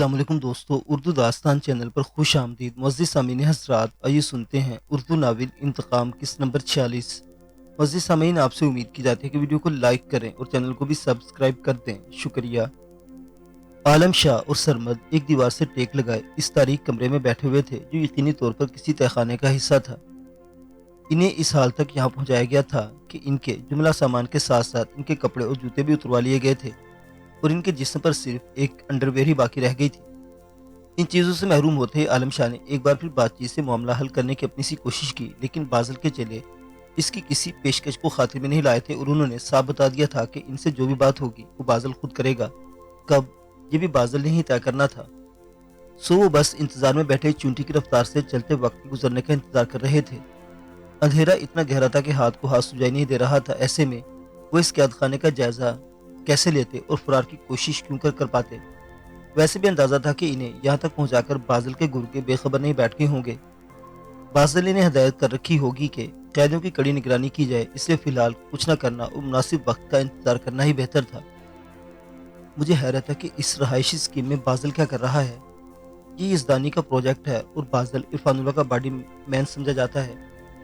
अस्सलाम वालेकुम दोस्तों, उर्दू दास्तान चैनल पर खुश आमदीद। मुअज़्ज़िज़ सामीन हज़रात, आइए सुनते हैं उर्दू नावल इंतकाम किस्त नंबर 46। मुअज़्ज़िज़ सामीन, आपसे उम्मीद की जाती है कि वीडियो को लाइक करें और चैनल को भी सब्सक्राइब कर दें, शुक्रिया। आलम शाह और सरमद एक दीवार से टेक लगाए इस तारीक कमरे में बैठे हुए थे जो यकीनी तौर पर किसी तहखाने का हिस्सा था। इन्हें इस हाल तक यहाँ पहुँचाया गया था कि इनके जुमला सामान के साथ साथ इनके कपड़े और जूते भी उतरवा लिए गए थे और इनके जिस्म पर सिर्फ एक अंडरवेयर ही बाकी रह गई थी। इन चीज़ों से महरूम होते ही आलम शाह ने एक बार फिर बातचीत से मामला हल करने की अपनी सी कोशिश की, लेकिन बाज़ल के चेले इसकी किसी पेशकश को खातिर में नहीं लाए थे और उन्होंने साफ बता दिया था कि इनसे जो भी बात होगी वो बाज़ल खुद करेगा। कब, ये भी बाज़ल ने ही तय करना था। सो वो बस इंतजार में बैठे चूंटी की रफ्तार से चलते वक्त गुजरने का इंतजार कर रहे थे। अंधेरा इतना गहरा था कि हाथ को हाथ सुझाई नहीं दे रहा था। ऐसे में वो इस कैद खाने का जायजा कैसे लेते और फरार की कोशिश क्यों कर पाते। वैसे भी अंदाजा था कि इन्हें यहाँ तक पहुंचाकर बादल के गुर के बेखबर नहीं बैठ गए होंगे। बादल ने हदायत कर रखी होगी कि कैदियों की कड़ी निगरानी की जाए, इसलिए फिलहाल कुछ न करना और मुनासिब वक्त का इंतजार करना ही बेहतर था। मुझे हैरत है कि इस रहायशी स्कीम में बादल क्या कर रहा है। ये इज़दानी का प्रोजेक्ट है और बादल इरफानुल्लाह का बॉडी मैन समझा जाता है।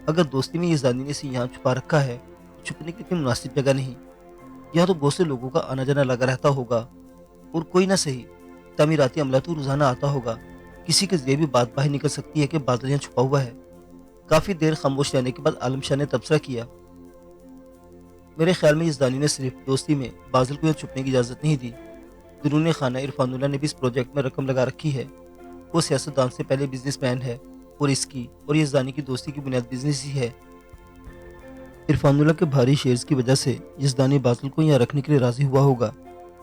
अगर दोस्ती में इज़दानी ने इसे यहाँ छुपा रखा है तो छुपने की इतनी मुनासिब जगह नहीं। यहाँ तो बहुत से लोगों का आना जाना लगा रहता होगा और कोई ना सही तामीराती अमला तो रोजाना आता होगा। किसी के जरिए भी बात बाहर निकल सकती है कि बादल यहाँ छुपा हुआ है। काफी देर खामोश रहने के बाद आलम शाह ने तबसरा किया, मेरे ख्याल में इस दानी ने सिर्फ दोस्ती में बादल को यहाँ छुपने की इजाजत नहीं दी। दरून खाना इरफानुल्लाह ने भी इस प्रोजेक्ट में रकम लगा रखी है। वो सियासतदान से पहले बिजनेसमैन है और इसकी और ये दानी की दोस्ती की बुनियाद बिजनेस ही है। इरफानुल्लाह के भारी शेयर्स की वजह से यज़दानी बादल को यहाँ रखने के लिए राजी हुआ होगा।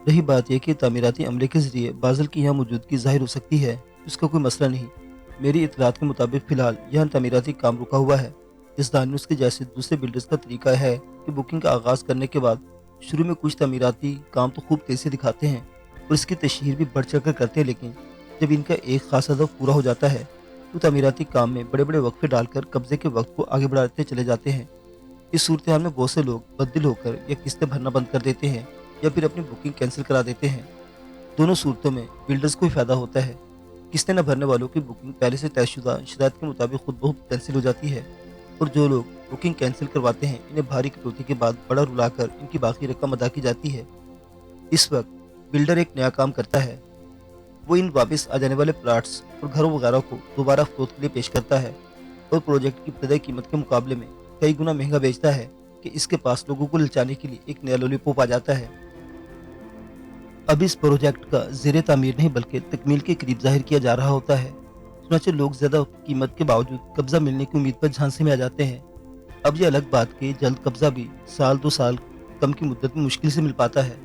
रही बात यह कि तामीराती अमले के जरिए बादल की यहाँ मौजूदगी जाहिर हो सकती है, इसका कोई मसला नहीं। मेरी इतलात के मुताबिक फ़िलहाल यहाँ तामीराती काम रुका हुआ है। यज़दानी उसके जैसे दूसरे बिल्डर्स का तरीका है कि बुकिंग का आगाज़ करने के बाद शुरू में कुछ तामीराती काम तो खूब तेज़ी से दिखाते हैं और इसकी तशहीर भी बढ़ चढ़ कर करते हैं, लेकिन जब इनका एक खास हदफ पूरा हो जाता है तो तामीराती काम में बड़े बड़े वक्फे डालकर कब्जे के वक्त को आगे बढ़ाते चले जाते हैं। इस सूरत हाल में बहुत से लोग बददिल होकर या किस्तें भरना बंद कर देते हैं या फिर अपनी बुकिंग कैंसिल करा देते हैं। दोनों सूरतों में बिल्डर्स को ही फायदा होता है। किस्तें न भरने वालों की बुकिंग पहले से तयशुदा शराइत के मुताबिक खुद ब खुद कैंसिल हो जाती है और जो लोग बुकिंग कैंसिल करवाते हैं इन्हें भारी कटौती के बाद बड़ा रुलाकर इनकी बाकी रकम अदा की जाती है। इस वक्त बिल्डर एक नया काम करता है। वो इन वापस आ जाने वाले प्लाट्स और घरों वगैरह को दोबारा फरोख्त के लिए पेश करता है और प्रोजेक्ट की इब्तदाई कीमत के मुकाबले में कई गुना महंगा बेचता है कि इसके पास लोगों को ललचाने के लिए एक नया लॉलीपॉप आ जाता है। अब इस प्रोजेक्ट का ज़ेरे तामीर नहीं बल्कि तकमील के करीब जाहिर किया जा रहा होता है। चुनांचे लोग ज़्यादा कीमत के बावजूद कब्जा मिलने की उम्मीद पर झांसे में आ जाते हैं। अब ये अलग बात कि जल्द कब्जा भी साल 2 साल कम की मुद्दत में मुश्किल से मिल पाता है।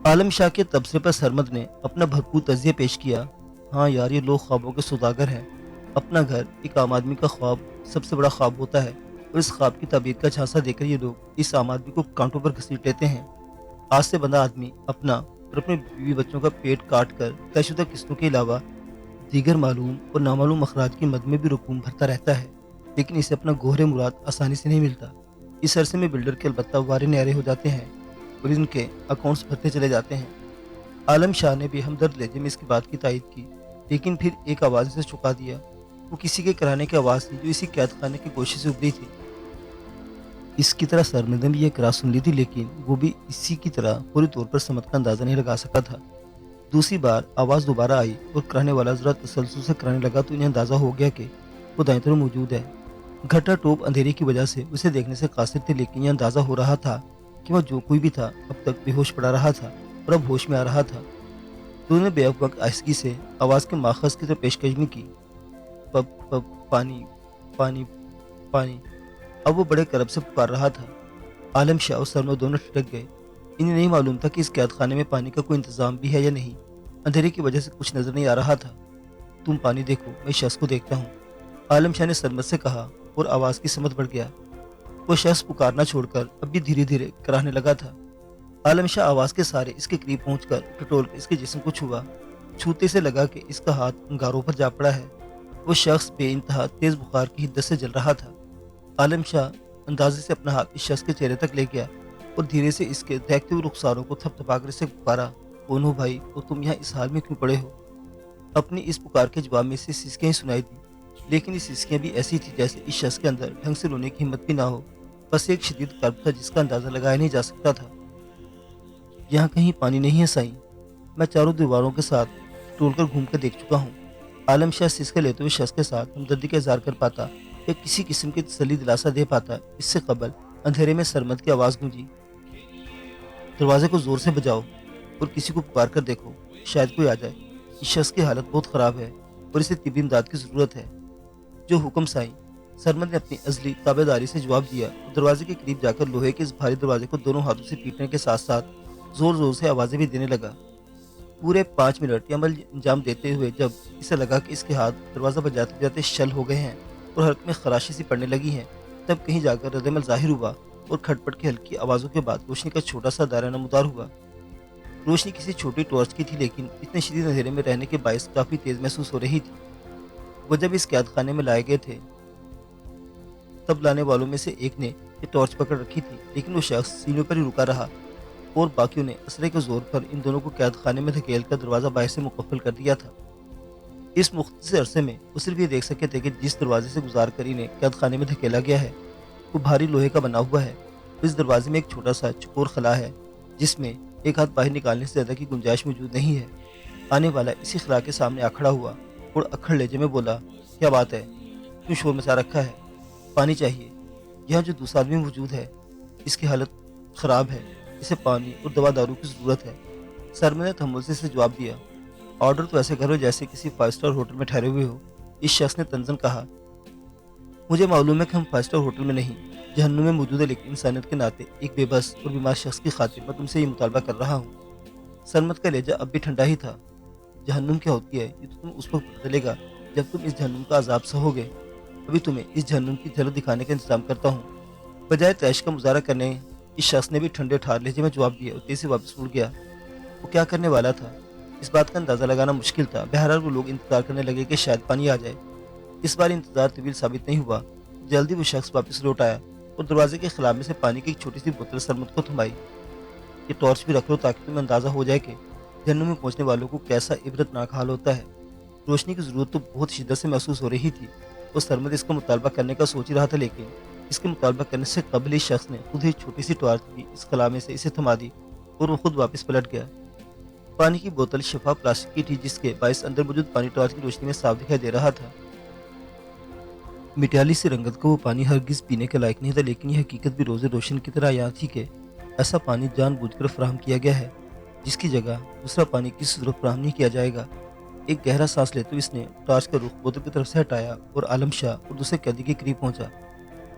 आलम शाह के तबसरे पर सरमद ने अपना भरपूर तजिया पेश किया, हाँ यार, ये लोग ख्वाबों के सौदागर हैं। अपना घर एक आम आदमी का ख्वाब सबसे बड़ा ख्वाब होता है और इस ख्वाब की ताबीर का झांसा देकर ये लोग इस आम आदमी को कांटों पर घसीट लेते हैं। आज से बंधा आदमी अपना और अपने बीवी बच्चों का पेट काट कर तयशुदा किस्तों के अलावा दीगर मालूम और नामालूम अखराज की मद में भी रकूम भरता रहता है, लेकिन इसे अपना गोहरे मुराद आसानी से नहीं मिलता। इस अरसे में बिल्डर के अलबत्ता वारे न्यारे हो जाते हैं और इनके अकाउंट्स भरते चले जाते हैं। आलम शाह ने भी हमदर्द लहजे में इसकी बात की तायद की, लेकिन फिर एक आवाज़ से चुका दिया। वो किसी के कराने की आवाज़ थी जो इसी कैद खाने की कोशिश से उभरी थी। इसकी तरह सरमद ने भी यह करा सुन ली थी, लेकिन वो भी इसी की तरह पूरी तौर पर समझ का अंदाजा नहीं लगा सका था। दूसरी बार आवाज़ दोबारा आई और कराने वाला जरा तसल्सल से कराने लगा तो इन्हें अंदाजा हो गया कि वो दाएं तरफ मौजूद है। घटा टोप अंधेरे की वजह से उसे देखने से कासिर थे, लेकिन यह अंदाजा हो रहा था कि वह जो कोई भी था अब तक बेहोश पड़ा रहा था और अब होश में आ रहा था। दोनों ने बेवक्त आहिस्तगी से आवाज़ के माखज की तरफ पेशकदमी की, पप पप पानी पानी पानी। अब वो बड़े करब से पुकार रहा था। आलम शाह और सरमद दोनों ठिठक गए। इन्हें नहीं मालूम था कि इस कैद खाने में पानी का कोई इंतजाम भी है या नहीं। अंधेरे की वजह से कुछ नजर नहीं आ रहा था। तुम पानी देखो, मैं शख्स को देखता हूँ, आलम शाह ने सरमद से कहा और आवाज़ की समत बढ़ गया। वो शख्स पुकारना छोड़कर अब भी धीरे धीरे कराहने लगा था। आलम शाह आवाज़ के सारे इसके करीब पहुंचकर टटोल कर इसके जिस्म को छुआ। छूते से लगा कि इसका हाथ अंगारों पर जा पड़ा है। वो शख्स बेइंतहा तेज बुखार की हिद्दत से जल रहा था। आलम शाह अंदाजे से अपना हाथ इस शख्स के चेहरे तक ले गया और धीरे से इसके दहकते हुए रुखसारों को थपथपाकर इसे पुकारा, कौन हो भाई, और तुम यहाँ इस हाल में क्यों पड़े हो? अपनी इस पुकार के जवाब में से सिसकियां ही सुनाई दी, लेकिन ये सिसकियां भी ऐसी थी जैसे इस शख्स के अंदर ढंग से रोने की हिम्मत भी ना हो। बस एक शदीद कर्ब था जिसका अंदाजा लगाया नहीं जा सकता था। यहाँ कहीं पानी नहीं है साईं। मैं चारों दीवारों के साथ टोलकर घूम कर देख चुका हूँ। आलम शाह सिसके लेते हुए शख्स के साथ हमदर्दी का इजहार कर पाता या किसी किस्म की तसल्ली दिलासा दे पाता, इससे कबल अंधेरे में सरमद की आवाज़ गूंजी, दरवाजे को जोर से बजाओ और किसी को पुकार कर देखो, शायद कोई आ जाए। इस शख्स की हालत बहुत ख़राब है और इसे तिब्बी इमदाद की ज़रूरत है। जो हुक्म साईं। सरमद ने अपनी अजली ताबेदारी से जवाब दिया और दरवाजे के करीब जाकर लोहे के इस भारी दरवाजे को दोनों हाथों से पीटने के साथ साथ जोर जोर से आवाज़ें भी देने लगा। पूरे 5 मिनट ये अमल अंजाम देते हुए जब इसे लगा कि इसके हाथ दरवाज़ा बजाते बजाते शल हो गए हैं और हल्क में खराशी सी पड़ने लगी हैं, तब कहीं जाकर रद्दमल जाहिर हुआ और खटपट की हल्की आवाज़ों के बाद रोशनी का छोटा सा दायरा नमूदार हुआ। रोशनी किसी छोटी टॉर्च की थी, लेकिन इतने शदीद अंधेरे में रहने के बायस काफ़ी तेज़ महसूस हो रही थी। वो जब इस कैद खाने में लाए गए थे तब लाने वालों में से एक ने ये टॉर्च पकड़ रखी थी, लेकिन वो शख्स सीनों पर ही रुका रहा और बाकियों ने असरे के जोर पर इन दोनों को कैद खाने में धकेल कर दरवाज़ा बाहर से मुकफ्फल कर दिया था। इस मुख्तसर अरसे में वो सिर्फ ये देख सके थे कि जिस दरवाजे से गुजार कर इन्हें कैद खाने में धकेला गया है वो भारी लोहे का बना हुआ है। इस दरवाजे में एक छोटा सा चकोर खला है जिसमें एक हाथ बाहर निकालने से ज़्यादा की गुंजाइश मौजूद नहीं है। आने वाला इसी खला के सामने आ खड़ा हुआ और अक्खड़ लहजे में बोला, क्या बात है, क्यों शोर मचा रखा है? पानी चाहिए। यहाँ जो दूसरा आदमी मौजूद है इसकी हालत ख़राब है, इसे पानी और दवा दारू की ज़रूरत है। सरमन ने तहम्मुल से इसे जवाब दिया, ऑर्डर तो ऐसे करो जैसे किसी 5 स्टार होटल में ठहरे हुए हो। इस शख्स ने तंजन कहा, मुझे मालूम है कि हम 5 स्टार होटल में नहीं जहन्नुम में मौजूद है, लेकिन इंसानियत के नाते एक बेबस और बीमार शख्स की खातिर मैं तुमसे ये मुतालबा कर रहा हूँ। सरमद का लहजा अब भी ठंडा ही था। जहन्नुम क्या होती है ये तो तुम उस वक्त पता चलेगा जब तुम इस जहन्नुम का अजाब सहोगे। अभी तुम्हें इस जहन्नुम की झलक दिखाने का इंतजाम करता हूँ। बजाय तैश का मुजाहरा करने इस शख्स ने भी ठंडे ठार लहजे में जवाब दिया और तेजी से वापस मुड़ गया। वो क्या करने वाला था इस बात का अंदाजा लगाना मुश्किल था। बहरहाल वो लोग इंतजार करने लगे कि शायद पानी आ जाए। इस बार इंतजार तवील साबित नहीं हुआ। जल्दी वो शख्स वापस लौट आया और दरवाजे के खिलाफ में से पानी की एक छोटी सी बोतल सरमद को थमाई। ये टॉर्च भी रख लो ताकि तुम्हें अंदाजा हो जाए कि जहन्नुम में पहुंचने वालों को कैसा इबरतनाक हाल होता है। रोशनी की जरूरत तो बहुत शिद्दत से महसूस हो रही थी और सरमद इसका मुतालबा करने का सोच ही रहा था, लेकिन इसके मुतालबा करने से कबल ही शख्स ने खुद ही छोटी सी टॉर्च की इस खला में से इसे थमा दी और वो खुद वापस पलट गया। पानी की बोतल शफाफ प्लास्टिक की थी जिसके बायस अंदर मौजूद पानी टॉर्च की रोशनी में साफ दिखाई दे रहा था। मिटाली सी रंगत का वो पानी हरगिज पीने के लायक नहीं था, लेकिन यह हकीकत भी रोज़े रोशन की तरह याद थी कि ऐसा पानी जानबूझकर फराहम किया गया है जिसकी जगह दूसरा पानी किसी सूरत फराहम नहीं किया जाएगा। एक गहरा सांस लेते हुए इसने टॉर्च का रुख बोतल की तरफ से हटाया और आलम शाह और दूसरे कैदी के करीब पहुंचा।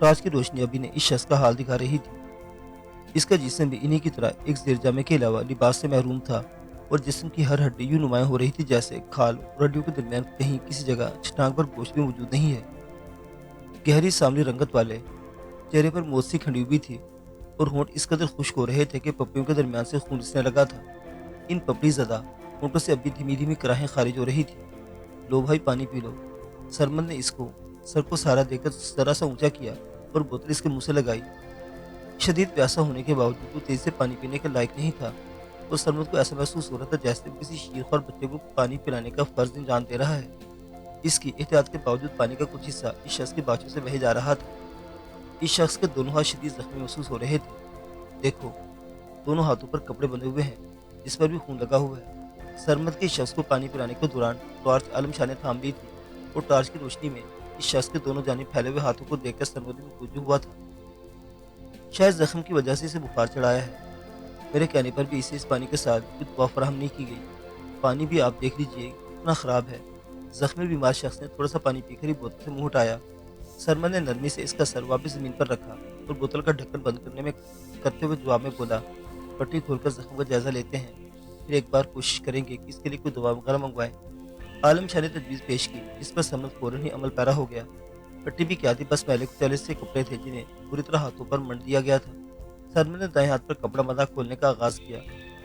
टॉर्च की रोशनी अभी ने इस शख्स का हाल दिखा रही थी। इसका जिस्म भी इन्हीं की तरह एक जेर जामे के अलावा लिबास से महरूम था और जिस्म की हर हड्डी यूं नुमायां हो रही थी जैसे खाल और हड्डियों के दरमियान कहीं किसी जगह चट्टान पर गोश्त भी मौजूद नहीं है। गहरी सांवली रंगत वाले चेहरे पर मौत सी खंडी हुई थी और होंठ इस कदर खुश्क हो रहे थे कि पपड़ियों के दरमियान से खून रिसने लगा था। इन पपड़ी ज़दा होंठों से अभी धीमी धीमी कराहें खारिज हो रही थी। लो भाई पानी पी लो। सरमद ने इसको सर को सहारा देकर जरा सा ऊंचा किया और बोतल इसके मुंह से लगाई। शदीद प्यासा होने के बावजूद वो तेज से पानी पीने के लायक नहीं था और सरमद को ऐसा महसूस हो रहा था जैसे वो किसी शीरख्वार बच्चे को पानी पिलाने का फर्ज इंजाम दे रहा है। इसकी एहतियात के बावजूद पानी का कुछ हिस्सा इस शख्स के बाजू से बह जा रहा था। इस शख्स के दोनों हाथ शदीद जख्मी महसूस हो रहे थे। देखो, दोनों हाथों पर कपड़े बंधे हुए हैं जिस पर भी खून लगा हुआ है। सरमद के इस शख्स को पानी पिलाने के दौरान टॉर्च आलम शाह ने थाम ली थी और टॉर्च की रोशनी में इस शख्स के दोनों जानिब फैले हुए हाथों को देखकर सरमद में रुजू हुआ था। शायद जख्म की वजह से इसे बुखार चढ़ाया है। मेरे कहने पर भी इसे इस पानी के साथ कोई दवा फराहम नहीं की गई। पानी भी आप देख लीजिए कितना ख़राब है। जख्मी बीमार शख्स ने थोड़ा सा पानी पीकर ही बोतल से मुंह उठाया। सरमद ने नरमी से इसका सर वापस ज़मीन पर रखा और बोतल का ढक्कन बंद करते हुए जवाब में बोला, पट्टी खोलकर जख्म का जायजा लेते हैं, फिर एक बार कोशिश करेंगे कि इसके लिए कोई दवा वगैरह मंगवाएं। आलम शाह ने तजवीज़ पेश की जिस पर सरमद फौरन ही अमल पैरा हो गया। पट्टी भी क्या थी, बस पहले कुछ से कपड़े थे जिन्हें पूरी तरह हाथों पर मंड दिया गया था। सरमद ने दाएं हाथ पर कपड़ा बंधा खोलने का आगाज़ किया।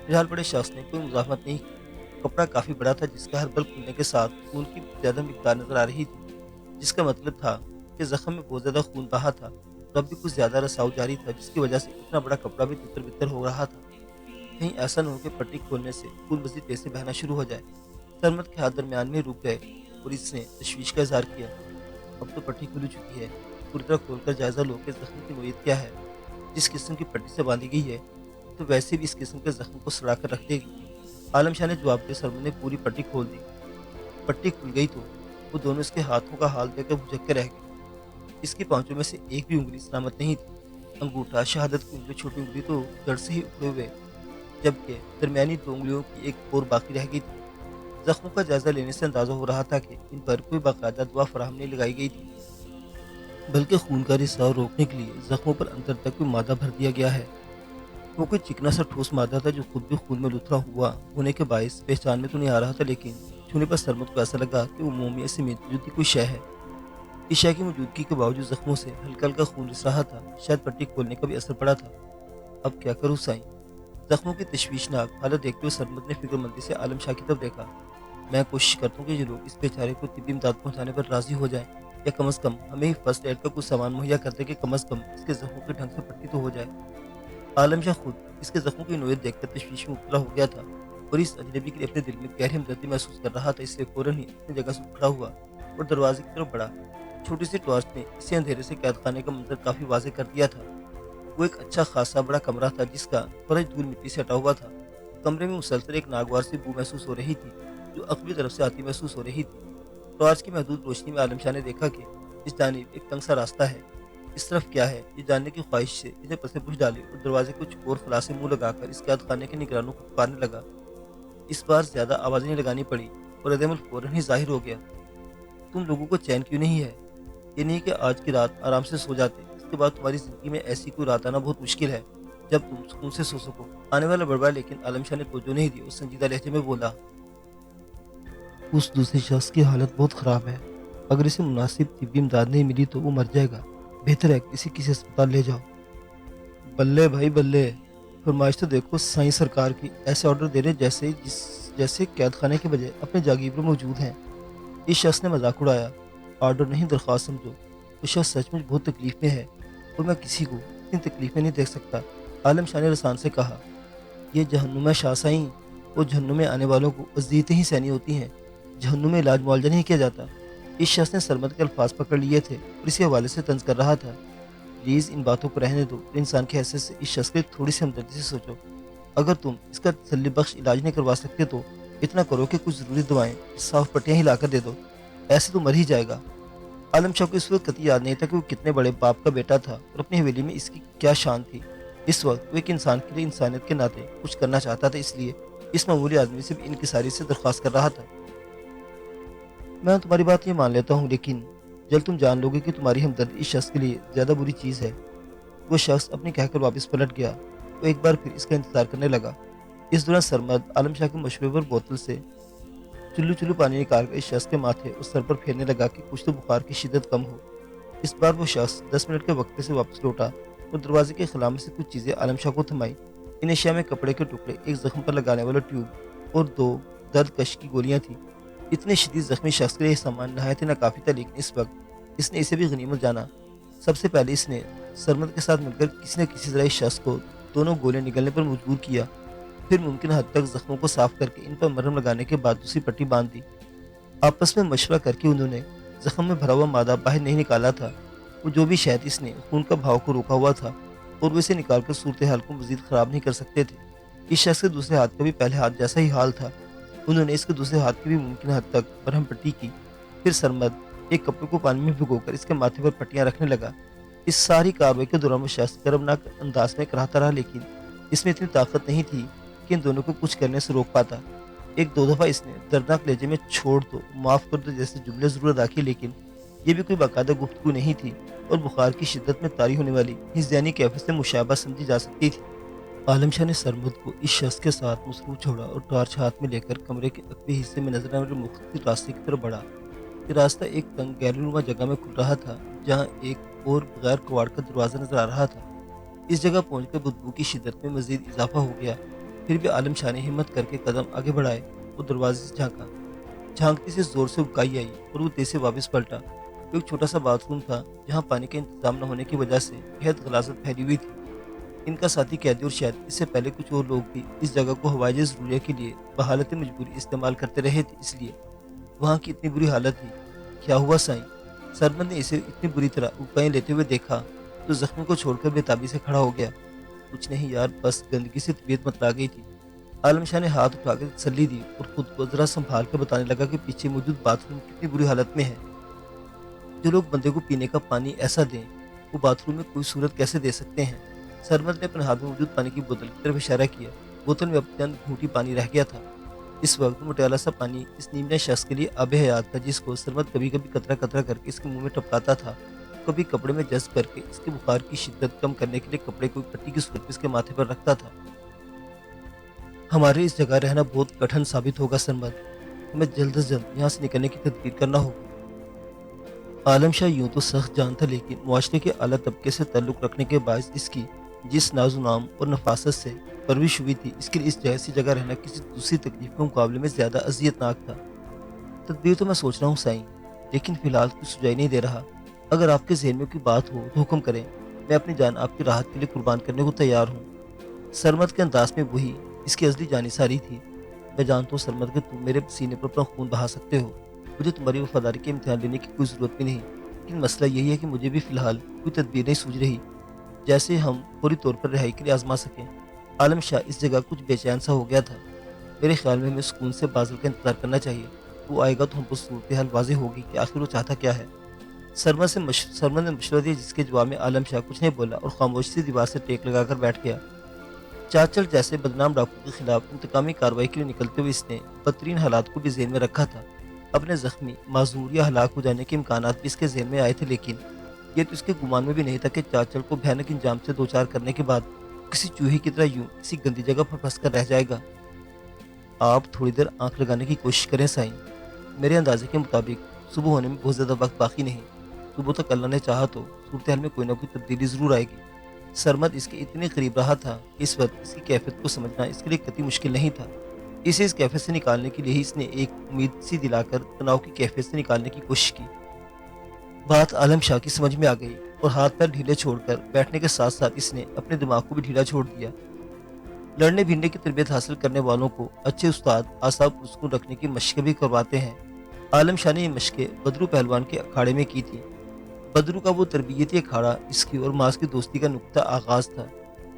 फिलहाल बड़े शख्स ने कोई मुज़ाहमत नहीं की। कपड़ा काफ़ी बड़ा था जिसका हर बल खुलने के साथ खून की ज़्यादा मिकदार नजर आ रही थी, जिसका मतलब था कि जख्म में बहुत ज़्यादा खून बहा था और अब भी कुछ ज़्यादा रसाव जारी था, जिसकी वजह से इतना बड़ा कपड़ा भी तितर बितर हो रहा था। کہیں ایسا نہ ہو کہ پٹی کھولنے سے خون مزید تیز سے بہنا شروع ہو جائے۔ سرمد کے ہاتھ درمیان میں رک گئے اور اس نے تشویش کا اظہار کیا۔ اب تو پٹی کھل چکی ہے، پوری طرح کھول کر جائزہ لو کہ زخم کی نوعیت کیا ہے۔ جس قسم کی پٹی سے باندھی گئی ہے تو ویسے بھی اس قسم کے زخم کو سڑا کر رکھ دے گی۔ عالم شاہ نے جواب دیا۔ سرمد نے پوری پٹی کھول دی۔ پٹی کھل گئی تو وہ دونوں اس کے ہاتھوں کا حال دیکھ کر بھجک کے رہ گئے۔ اس کی پانچوں میں سے ایک بھی انگلی سلامت نہیں تھی۔ انگوٹھا، شہادت کی انگلی، چھوٹی انگلی تو جڑ سے ہی اکھڑے ہوئے، جبکہ درمیانی دو انگلیوں کی ایک اور باقی رہ گئی تھی۔ زخموں کا جائزہ لینے سے اندازہ ہو رہا تھا کہ ان پر کوئی باقاعدہ دوا فراہم نہیں لگائی گئی تھی، بلکہ خون کا رساؤ روکنے کے لیے زخموں پر اندر تک کوئی مادہ بھر دیا گیا ہے۔ وہ کوئی چکنا سا ٹھوس مادہ تھا جو خود بھی خون میں لتھڑا ہوا ہونے کے باعث پہچان میں تو نہیں آ رہا تھا، لیکن چھونے پر سرمد کو ایسا لگا کہ وہ مومیا سے ملتی جلتی کوئی شے ہے۔ اس شے کی موجودگی کے باوجود زخموں سے ہلکا ہلکا خون رس رہا تھا۔ شاید پٹی کھولنے کا بھی اثر پڑا تھا۔ اب کیا کروں سائیں؟ زخموں کی تشویشناک حالت دیکھتے ہوئے سرمد نے فکر مندی سے عالم شاہ کی طرف دیکھا۔ میں کوشش کرتا ہوں کہ یہ لوگ اس بیچارے کو طبی امداد پہنچانے پر راضی ہو جائیں، یا کم از کم ہمیں ہی فرسٹ ایڈ کا کچھ سامان مہیا کر دے کہ کم از کم اس کے زخموں کے ڈھنگ سے پٹی تو ہو جائے۔ عالم شاہ خود اس کے زخموں کی نوعیت دیکھ کر تشویش میں مبتلا ہو گیا تھا، اور اس اجنبی کے لیے اپنے دل میں گہری ہمدردی محسوس کر رہا تھا، اس لیے فوراً ہی اپنی جگہ سے کھڑا ہوا اور دروازے کی طرف بڑھا۔ چھوٹی سی ٹارچ نے اسے اندھیرے سے قید خانے کا منظر کافی واضح کر دیا تھا۔ وہ ایک اچھا خاصا بڑا کمرہ تھا جس کا فرش دھول مٹی سے ہٹا ہوا تھا۔ کمرے میں مسلسل ایک ناگوار سی بو محسوس ہو رہی تھی جو عقبی طرف سے آتی محسوس ہو رہی تھی۔ ٹارچ کی محدود روشنی میں عالم شاہ نے دیکھا کہ اس جانب ایک تنگ سا راستہ ہے۔ اس طرف کیا ہے، یہ جاننے کی خواہش سے اس نے پسے پوچھ ڈالی اور دروازے کچھ اور خلا سے منہ لگا کر اس قید خانے کے نگرانوں کو پکارنے لگا۔ اس بار زیادہ آوازیں نہیں لگانی پڑی اور رد عمل فوراً ہی ظاہر ہو گیا۔ تم لوگوں کو چین کیوں نہیں ہے؟ یہ نہیں کہ آج کی رات آرام سے سو جاتے، اس کے بعد تمہاری زندگی میں ایسی کوئی رات آنا بہت مشکل ہے جب تم سکون سے سو سکو۔ آنے والا بڑبڑا لیکن عالم شاہ نے توجہ نہیں دی اور سنجیدہ لہجے میں بولا، اس دوسرے شخص کی حالت بہت خراب ہے۔ اگر اسے مناسب طبی امداد نہیں ملی تو وہ مر جائے گا۔ بہتر ہے کہ اسے کسی اسپتال لے جاؤ۔ بلے بھائی بلے، فرمائش تو دیکھو سائیں سرکار کی، ایسے آرڈر دے رہے جیسے قید خانے کے بجائے اپنے جاگیر پر موجود ہیں۔ اس شخص نے مذاق اڑایا۔ آرڈر نہیں، درخواست سمجھو۔ وہ شخص سچ مچ بہت تکلیف میں ہے اور میں کسی کو اتنی تکلیف میں نہیں دیکھ سکتا۔ عالم شاہ نے رسان سے کہا، یہ جہنم ہے شاہ سائیں، اور جہنم میں آنے والوں کو اذیتیں ہی سہنی ہوتی ہیں، جہنم میں علاج معالجہ نہیں کیا جاتا۔ اس شخص نے سرمد کے الفاظ پکڑ لیے تھے اور اسی حوالے سے طنز کر رہا تھا۔ پلیز ان باتوں کو رہنے دو اور انسان کی حیثیت سے اس شخص کے تھوڑی سی ہمدردی سے سوچو۔ اگر تم اس کا تسلی بخش علاج نہیں کروا سکتے تو اتنا کرو کہ کچھ ضروری دوائیں، صاف پٹیاں ہی لا کر دے دو، ایسے تو مر ہی جائے گا۔ عالم شاہ کو اس وقت قطعی یاد نہیں تھا کہ وہ کتنے بڑے باپ کا بیٹا تھا اور اپنی حویلی میں اس کی کیا شان تھی۔ اس وقت وہ ایک انسان کے لیے انسانیت کے ناطے کچھ کرنا چاہتا تھا، اس لیے اس معمولی آدمی سے بھی انکساری سے درخواست کر رہا تھا، میں تمہاری بات یہ مان لیتا ہوں، لیکن جلد تم جان لو گے کہ تمہاری ہمدردی اس شخص کے لیے زیادہ بری چیز ہے۔ وہ شخص اپنے کہہ کر واپس پلٹ گیا۔ وہ ایک بار پھر اس کا انتظار کرنے لگا۔ اس دوران سرمد عالم شاہ کے مشورے پر بوتل سے چلو چلو پانی نکال کر اس شخص کے ماتھے اور سر پر پھیرنے لگا کہ کچھ تو بخار کی شدت کم ہو۔ اس بار وہ شخص 10 منٹ کے وقفے سے واپس لوٹا اور دروازے کے خلا میں سے کچھ چیزیں عالم شاہ کو تھمائی۔ ان اشیاء میں کپڑے کے ٹکڑے، ایک زخم پر لگانے والا ٹیوب اور 2 درد کش کی گولیاں تھیں۔ اتنے شدید زخمی شخص کے لیے یہ سامان نہایت ہی ناکافی تھا، لیکن اس وقت اس نے اسے بھی غنیمت جانا۔ سب سے پہلے اس نے سرمد کے ساتھ مل کر کسی نہ کسی طرح اس شخص کو دونوں گولیاں نگلنے پر مجبور کیا، پھر ممکن حد تک زخموں کو صاف کر کے ان پر مرہم لگانے کے بعد دوسری پٹی باندھ دی۔ آپس میں مشورہ کر کے انہوں نے زخم میں بھرا ہوا مادہ باہر نہیں نکالا تھا۔ وہ جو بھی شہد اس نے خون کا بہاؤ کو روکا ہوا تھا اور وہ اسے نکال کر صورتحال کو مزید خراب نہیں کر سکتے تھے۔ اس شخص کے دوسرے ہاتھ کا بھی پہلے ہاتھ جیسا ہی حال تھا۔ انہوں نے اس کے دوسرے ہاتھ کی بھی ممکن حد تک برہم پٹی کی۔ پھر سرمد ایک کپڑے کو پانی میں بھگو کر اس کے ماتھے پر پٹیاں رکھنے لگا۔ اس ساری کارروائی کے دوران وہ شخص گرمناک انداز میں کراہتا رہا، لیکن اس میں اتنی طاقت نہیں تھی کہ ان دونوں کو کچھ کرنے سے روک پاتا۔ ایک دو دفعہ اس نے دردناک لہجے میں چھوڑ دو، معاف کر دو جیسے جملے ضرور ادا کیے، لیکن یہ بھی کوئی باقاعدہ گفتگو نہیں تھی اور بخار کی شدت میں طاری ہونے والی اس ذہنی کیفیت سے مشابہ سمجھی جا سکتی تھی۔ عالم شاہ نے سرمد کو اس شخص کے ساتھ مصروف چھوڑا اور ٹارچ ہاتھ میں لے کر کمرے کے عقبی حصے میں نظر آنے والے مختصر راستے کی طرف بڑھا۔ یہ راستہ ایک تنگ گیلری نما جگہ میں کھل رہا تھا جہاں ایک اور بغیر کواڑ کا دروازہ نظر آ رہا تھا۔ اس جگہ پہنچ کر بدبو کی شدت میں مزید اضافہ ہو گیا۔ پھر بھی عالم شاہ نے ہمت کر کے قدم آگے بڑھائے اور دروازے سے جھانکا۔ جھانکتے سے زور سے اکائی آئی اور وہ تیز سے واپس پلٹا۔ وہ ایک چھوٹا سا باتھ روم تھا جہاں پانی کا انتظام نہ ہونے کی وجہ سے بہت غلاظت پھیلی ہوئی تھی۔ ان کا ساتھی قیدی اور شاید اس سے پہلے کچھ اور لوگ بھی اس جگہ کو ہوائی ضروریہ کے لیے بحالت مجبوری استعمال کرتے رہے تھے، اس لیے وہاں کی اتنی بری حالت تھی۔ کیا ہوا سائیں؟ سرمد نے اسے اتنی بری طرح اکائیں لیتے ہوئے دیکھا تو زخمی کو چھوڑ کر بےتابی سے کھڑا ہو گیا۔ کچھ نہیں یار، بس گندگی سے طبیعت متلا گئی تھی۔ عالم شاہ نے ہاتھ اٹھا کر تسلی دی اور خود کو ذرا سنبھال کر بتانے لگا کہ پیچھے موجود باتھ روم کتنی بری حالت میں ہے۔ جو لوگ بندے کو پینے کا پانی ایسا دیں، وہ باتھ روم میں کوئی صورت کیسے دے سکتے ہیں؟ سرمد نے اپنے ہاتھ میں موجود پانی کی بوتل کی طرف اشارہ کیا۔ بوتل میں اب چند گھونٹی پانی رہ گیا تھا۔ اس وقت مٹیالہ سا پانی اس نیمنے شخص کے لیے آب حیات تھا، جس کو سرمد کبھی کبھی قطرہ قطرہ کر کے اس کے منہ میں ٹپکاتا تھا، کبھی کپڑے میں جذب کر کے اس کے بخار کی شدت کم کرنے کے لیے کپڑے کو پٹی کی صورت میں اس کے ماتھے پر رکھتا تھا۔ ہمارے اس جگہ رہنا بہت کٹھن ثابت ہوگا سرمد، ہمیں جلد از جلد یہاں سے نکلنے کی تدبیر کرنا ہوگی۔ عالم شاہ یوں تو سخت جان تھا، لیکن معاشرے کے اعلیٰ طبقے سے تعلق رکھنے کے باعث اس کی جس ناز و نام اور نفاست سے پرورش ہوئی تھی، اس کے لیے اس جیسی جگہ رہنا کسی دوسری تکلیف کے مقابلے میں زیادہ اذیت ناک تھا۔ تدبیر تو میں سوچ رہا ہوں سائیں، لیکن فی الحال کوئی سجائی نہیں دے رہا۔ اگر آپ کے ذہن میں کوئی بات ہو تو حکم کریں، میں اپنی جان آپ کی راحت کے لیے قربان کرنے کو تیار ہوں۔ سرمد کے انداز میں وہی اس کی ازلی جانصاری تھی۔ میں جانتا ہوں سرمد کہ تم میرے سینے پر اپنا خون بہا سکتے ہو، مجھے تمہاری وفاداری کے امتحان لینے کی کوئی ضرورت بھی نہیں، لیکن مسئلہ یہی ہے کہ مجھے بھی فی الحال کوئی تدبیر نہیں سوچ رہی جیسے ہم فوری طور پر رہائی کے لیے آزما سکیں۔ عالم شاہ اس جگہ کچھ بے چین سا ہو گیا تھا۔ میرے خیال میں ہمیں سکون سے بازل کا انتظار کرنا چاہیے، وہ آئے گا تو ہم کو صورتحال واضح ہوگی کہ آخر وہ چاہتا کیا ہے۔ سرمد نے مشورہ دیا، جس کے جواب میں عالم شاہ کچھ نہیں بولا اور خاموشی سے دیوار سے ٹیک لگا کر بیٹھ گیا۔ چاچل جیسے بدنام ڈاکو کے خلاف انتقامی کارروائی کے لیے نکلتے ہوئے اس نے بدترین حالات کو بھی ذہن میں رکھا تھا۔ اپنے زخمی، معذور یا ہلاک ہو جانے کے امکانات بھی اس کے ذہن میں آئے تھے، لیکن یہ تو اس کے گمان میں بھی نہیں تھا کہ چاچل کو بھیانک انجام سے دوچار کرنے کے بعد کسی چوہے کی طرح یوں کسی گندی جگہ پر پھنس کر رہ جائے گا۔ آپ تھوڑی دیر آنکھ لگانے کی کوشش کریں سائیں، میرے اندازے کے مطابق صبح ہونے میں بہت زیادہ وقت باقی نہیں۔ صبح تک اللہ نے چاہا تو صورتحال میں کوئی نہ کوئی تبدیلی ضرور آئے گی۔ سرمد اس کے اتنے قریب رہا تھا کہ اس وقت اس کی کیفیت کو سمجھنا اس کے لیے قطعی مشکل نہیں تھا۔ اسے اس کیفیت سے نکالنے کے لیے ہی اس نے ایک امید سی دلا کر تناؤ کی کیفیت سے نکالنے کی کوشش کی۔ بات عالم شاہ کی سمجھ میں آ گئی اور ہاتھ پیر ڈھیلے چھوڑ کر بیٹھنے کے ساتھ ساتھ اس نے اپنے دماغ کو بھی ڈھیلا چھوڑ دیا۔ لڑنے بھیڑنے کی تربیت حاصل کرنے والوں کو اچھے استاد اعصاب پرسکون رکھنے کی مشقیں بھی کرواتے ہیں۔ عالم شاہ نے یہ مشقیں بدرو پہلوان کے اکھاڑے میں کی تھی۔ بدرو کا وہ تربیتی اکھاڑا اس کی اور ماس کی دوستی کا نقطہ آغاز تھا۔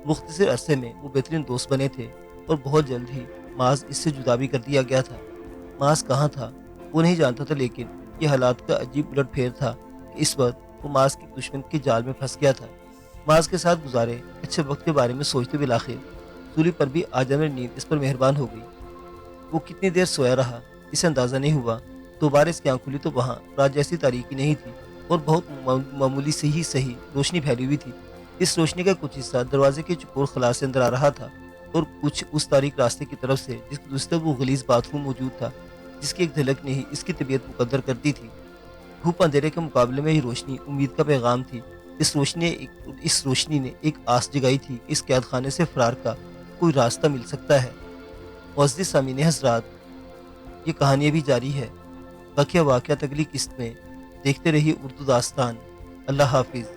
مختصر عرصے میں وہ بہترین دوست بنے تھے اور بہت جلد ہی ماس اس سے جدا بھی کر دیا گیا تھا۔ ماس کہاں تھا وہ نہیں جانتا تھا، لیکن یہ حالات کا عجیب الٹ پھیر تھا کہ اس وقت وہ ماس کی دشمن کے جال میں پھنس گیا تھا۔ ماس کے ساتھ گزارے اچھے وقت کے بارے میں سوچتے بالآخر سولی پر بھی آجانب نیند اس پر مہربان ہو گئی۔ وہ کتنی دیر سویا رہا اسے اندازہ نہیں ہوا۔ دوبارہ اس کی آنکھ کھلی تو وہاں رات جیسی تاریکی نہیں تھی اور بہت معمولی سے ہی صحیح روشنی پھیلی ہوئی تھی۔ اس روشنی کا کچھ حصہ دروازے کے چکور خلا سے اندر آ رہا تھا اور کچھ اس تاریک راستے کی طرف سے جس کی دوسری طرف وہ غلیظ باتھ روم موجود تھا، جس کی ایک جھلک نے ہی اس کی طبیعت مقدر کر دی تھی۔ دھوپ اندھیرے کے مقابلے میں یہ روشنی امید کا پیغام تھی۔ اس روشنی نے ایک آس جگائی تھی کہ اس قید خانے سے فرار کا کوئی راستہ مل سکتا ہے۔ معزز سامعین حضرات، یہ کہانی بھی جاری ہے۔ باقی واقعات اگلی قسط میں۔ دیکھتے رہیے اردو داستان۔ اللہ حافظ۔